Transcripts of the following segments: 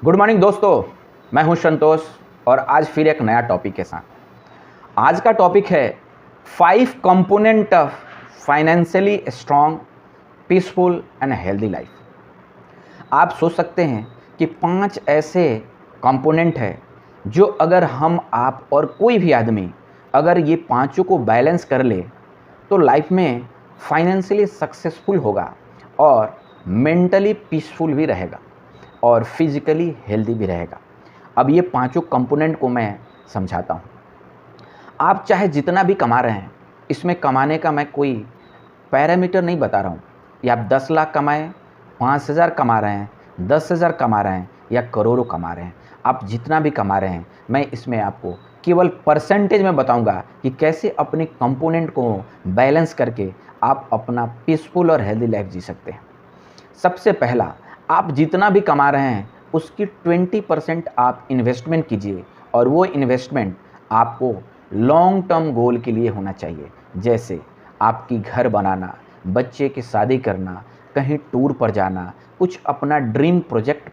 Good morning दोस्तों, मैं हूं संतोष और आज फिर एक नया टॉपिक के साथ। आज का टॉपिक है 5 component of financially strong, peaceful and healthy life. आप सोच सकते हैं कि 5 ऐसे कंपोनेंट हैं जो अगर हम, आप और कोई भी आदमी अगर ये पांचों को बैलेंस कर ले तो लाइफ में फाइनेंशियली सक्सेसफुल होगा और मेंटली पीसफुल भी रहेगा और फिजिकली हेल्दी भी रहेगा। अब ये पांचों कंपोनेंट को मैं समझाता हूँ। आप चाहे जितना भी कमा रहे हैं, इसमें कमाने का मैं कोई पैरामीटर नहीं बता रहा हूँ। या आप 10 लाख कमाएं, 5,000 कमा रहे हैं, 10,000 कमा रहे हैं या करोड़ों कमा रहे हैं, आप जितना भी कमा रहे हैं, मैं इसमें आपको केवल परसेंटेज में बताऊंगा कि कैसे अपने कंपोनेंट को बैलेंस करके आप अपना पीसफुल और हेल्दी लाइफ जी सकते हैं। सबसे पहला, आप जितना भी कमा रहे हैं उसकी 20% आप इन्वेस्टमेंट कीजिए और वो इन्वेस्टमेंट आपको लॉन्ग टर्म गोल के लिए होना चाहिए। जैसे आपकी घर बनाना, बच्चे की शादी करना, कहीं टूर पर जाना, कुछ अपना ड्रीम प्रोजेक्ट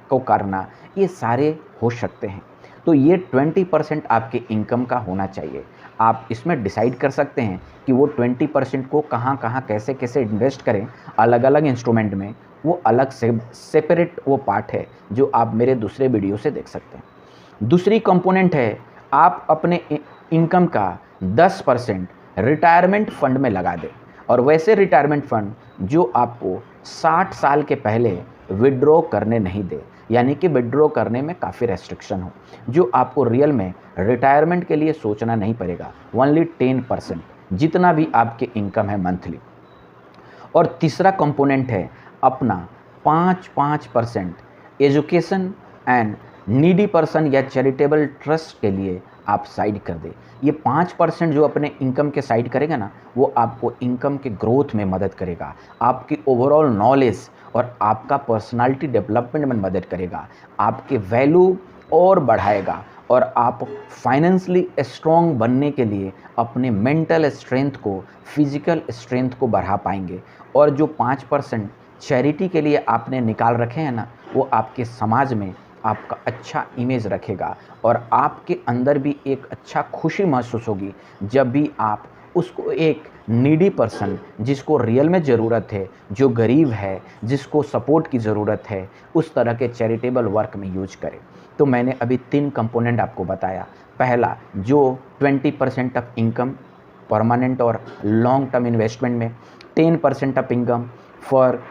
को करना, ये सारे हो सकते हैं। तो ये 20% आपके इनकम का होना चाहिए। आप इसमें डिसाइड कर सकते हैं कि वो 20% को कहाँ कहाँ कैसे कैसे इन्वेस्ट करें। अलग अलग इंस्ट्रूमेंट में वो अलग से सेपरेट वो पार्ट है जो आप मेरे दूसरे वीडियो से देख सकते हैं। दूसरी कंपोनेंट है, आप अपने इनकम का 10% रिटायरमेंट फंड में लगा दें, और वैसे रिटायरमेंट फंड जो आपको 60 साल के पहले विड्रॉ करने नहीं दे, यानी कि विड्रॉ करने में काफ़ी रेस्ट्रिक्शन हो, जो आपको रियल में रिटायरमेंट के लिए सोचना नहीं पड़ेगा। ओनली 10% जितना भी आपके इनकम है मंथली। और तीसरा कंपोनेंट है अपना 5% एजुकेशन एंड नीडी पर्सन या चैरिटेबल ट्रस्ट के लिए आप साइड कर दें। ये 5% जो अपने इनकम के साइड करेगा ना, वो आपको इनकम के ग्रोथ में मदद करेगा, आपकी ओवरऑल नॉलेज और आपका पर्सनालिटी डेवलपमेंट में मदद करेगा, आपके वैल्यू और बढ़ाएगा और आप फाइनेंशियली स्ट्रॉन्ग बनने के लिए अपने मेंटल स्ट्रेंथ को, फिजिकल स्ट्रेंथ को बढ़ा पाएंगे। और जो 5% चैरिटी के लिए आपने निकाल रखे हैं ना, वो आपके समाज में आपका अच्छा इमेज रखेगा और आपके अंदर भी एक अच्छा खुशी महसूस होगी जब भी आप उसको एक नीडी पर्सन, जिसको रियल में ज़रूरत है, जो गरीब है, जिसको सपोर्ट की ज़रूरत है, उस तरह के चैरिटेबल वर्क में यूज करें। तो मैंने अभी 3 कंपोनेंट आपको बताया। पहला, जो 20% ऑफ इनकम परमानेंट और लॉन्ग टर्म इन्वेस्टमेंट में, 10% ऑफ इनकम फॉर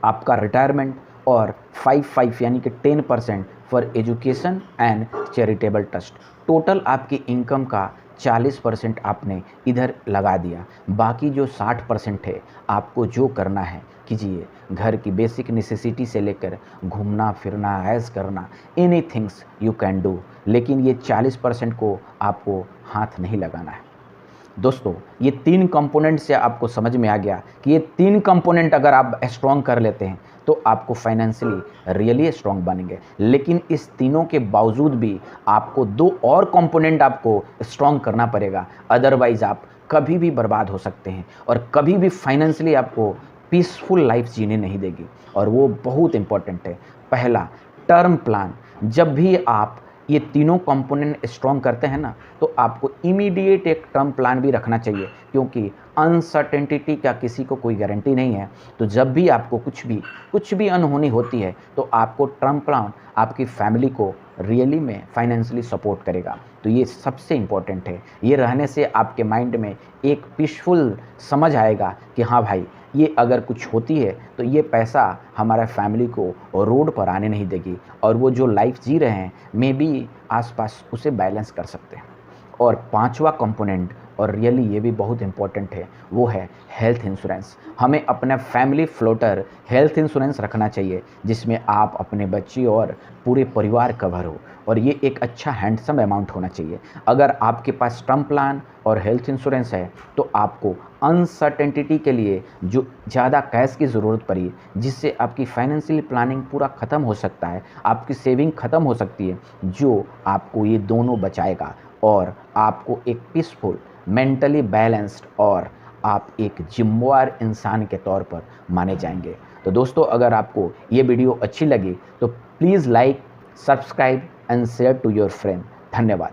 आपका रिटायरमेंट और 5 यानी कि 10% for education and charitable trust. Total आपकी इनकम का 40% आपने इधर लगा दिया। बाकी जो 60% है, आपको जो करना है कीजिए। घर की बेसिक नेसेसिटी से लेकर घूमना फिरना, ऐश करना, any things you can do, लेकिन ये 40% को आपको हाथ नहीं लगाना है। दोस्तों, ये 3 कंपोनेंट से आपको समझ में आ गया कि ये 3 कंपोनेंट अगर आप स्ट्रॉन्ग कर लेते हैं तो आपको फाइनेंशियली रियली स्ट्रॉन्ग बनेंगे। लेकिन इस तीनों के बावजूद भी आपको 2 और कंपोनेंट आपको स्ट्रॉन्ग करना पड़ेगा, अदरवाइज आप कभी भी बर्बाद हो सकते हैं और कभी भी फाइनेंशियली आपको पीसफुल लाइफ जीने नहीं देगी। और वो बहुत इंपॉर्टेंट है। पहला, टर्म प्लान। जब भी आप ये तीनों कंपोनेंट स्ट्रॉन्ग करते हैं ना, तो आपको इमीडिएट एक टर्म प्लान भी रखना चाहिए, क्योंकि अनसर्टेनिटी का किसी को कोई गारंटी नहीं है। तो जब भी आपको कुछ भी अनहोनी होती है तो आपको टर्म प्लान आपकी फैमिली को रियली में फाइनेंशियली सपोर्ट करेगा। तो ये सबसे इम्पोर्टेंट है। ये रहने से आपके माइंड में एक पीसफुल समझ आएगा कि हाँ भाई, ये अगर कुछ होती है तो ये पैसा हमारा फैमिली को रोड पर आने नहीं देगी और वो जो लाइफ जी रहे हैं मे बी आसपास उसे बैलेंस कर सकते हैं। और 5वां कंपोनेंट, और रियली ये भी बहुत इंपॉर्टेंट है, वो है हेल्थ इंश्योरेंस। हमें अपना फैमिली फ्लोटर हेल्थ इंश्योरेंस रखना चाहिए, जिसमें आप, अपने बच्चे और पूरे परिवार कवर हो, और ये एक अच्छा हैंडसम अमाउंट होना चाहिए। अगर आपके पास टर्म प्लान और हेल्थ इंश्योरेंस है तो आपको अनसर्टेनिटी के लिए जो ज़्यादा कैश की ज़रूरत पड़ी, जिससे आपकी फाइनेंशियल प्लानिंग पूरा ख़त्म हो सकता है, आपकी सेविंग ख़त्म हो सकती है, जो आपको ये दोनों बचाएगा और आपको एक पीसफुल, मेंटली बैलेंस्ड और आप एक जिम्मेवार इंसान के तौर पर माने जाएंगे। तो दोस्तों, अगर आपको ये वीडियो अच्छी लगी तो please like, subscribe and share to your friend. धन्यवाद।